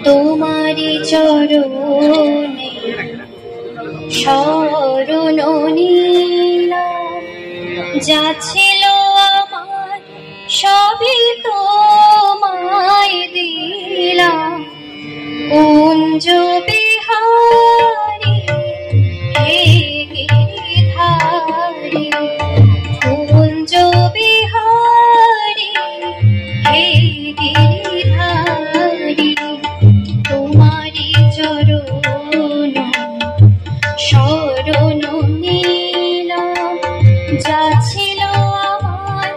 তোমারি চরণে শরণ নিলাম, যা ছিল আমার সবই তোমায় দিলাম। কুঞ্জ বিহারী হে গিরিধারী, কুঞ্জ বিহারী হে গিরিধারী, তোমারি চরণ শরণ নিলাম, যা ছিল আমার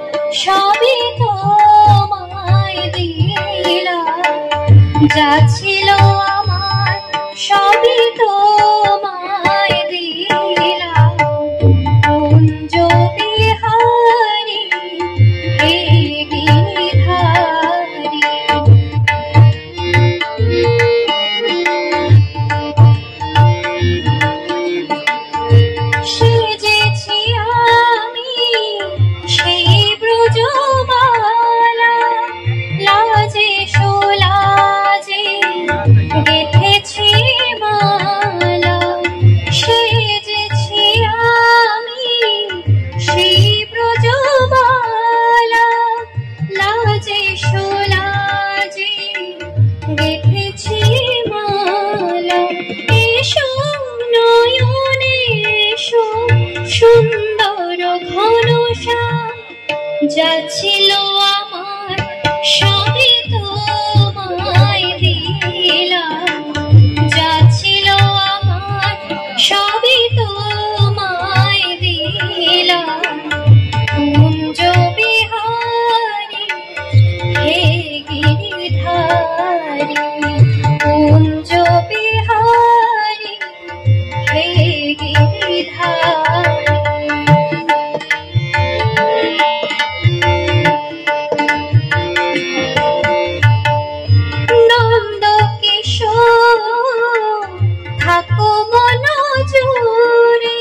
সবই তোমায় দিলাম, যা ছিল আমার সবই তোমায় দিলাম। কুঞ্জ বিহারী হে গিরিধারী, সেজেছি আমি সেই ব্রজমালা, লাজে সোলাজে গেঁথেছি মালা। সেজেছি আমি সেই ব্রজমালা, লাজে সোলাজে গেঁথেছি মালা। এসো নয়নে এসো সুন্দর ঘনশ্যাম, যা ছিল আমার সবই তোমায় দিলাম, যা ছিল আমার সবই তোমায় দিলাম। কুঞ্জ বিহারী হে গিরিধারী, কুঞ্জ বিহারী হে গিরিধারী। নন্দ কিশোর থাকো মন জুড়ে,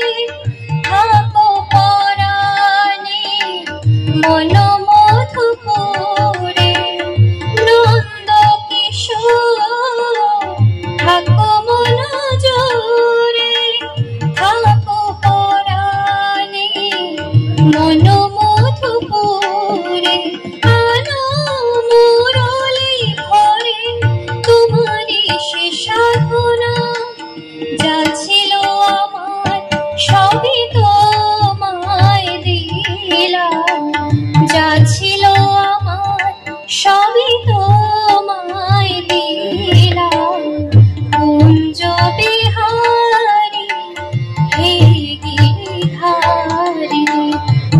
থাকো পরাণে মন মধুপুরে। নন্দ কিশোর থাকো মন জুড়ে, থাকো পরাণে মন মধুপুরে। আনো মুরলী ভরে তোমারি সে সাধনা, যা ছিল আমার সবই তোমায় দিলাম, যা ছিল আমার সবই তোমায় দিলাম। কুঞ্জ বিহারী হে গিরিধারী,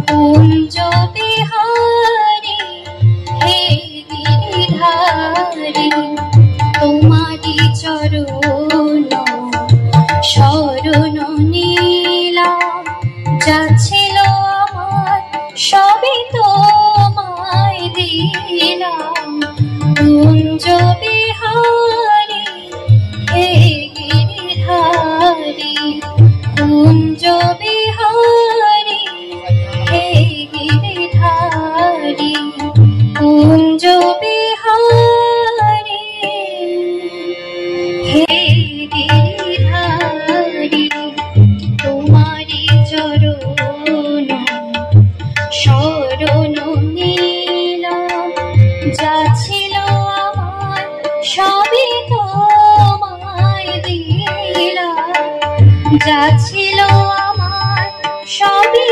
কুঞ্জ বিহারী হে গিরিধারী, তোমারি চরণ শরণ নিলাম, যা ছিল আমার সবই তোমায় দিলাম। কুঞ্জ বিহারী হে গিরিধারী, কুঞ্জ বিহারী হে গিরিধারী, কুঞ্জ বিহারী হে গিরিধারী, তোমারি চরণ শরণ নিলাম, যা ছিল আমার সবই তোমায় দিলাম, যা ছিল আমার সবই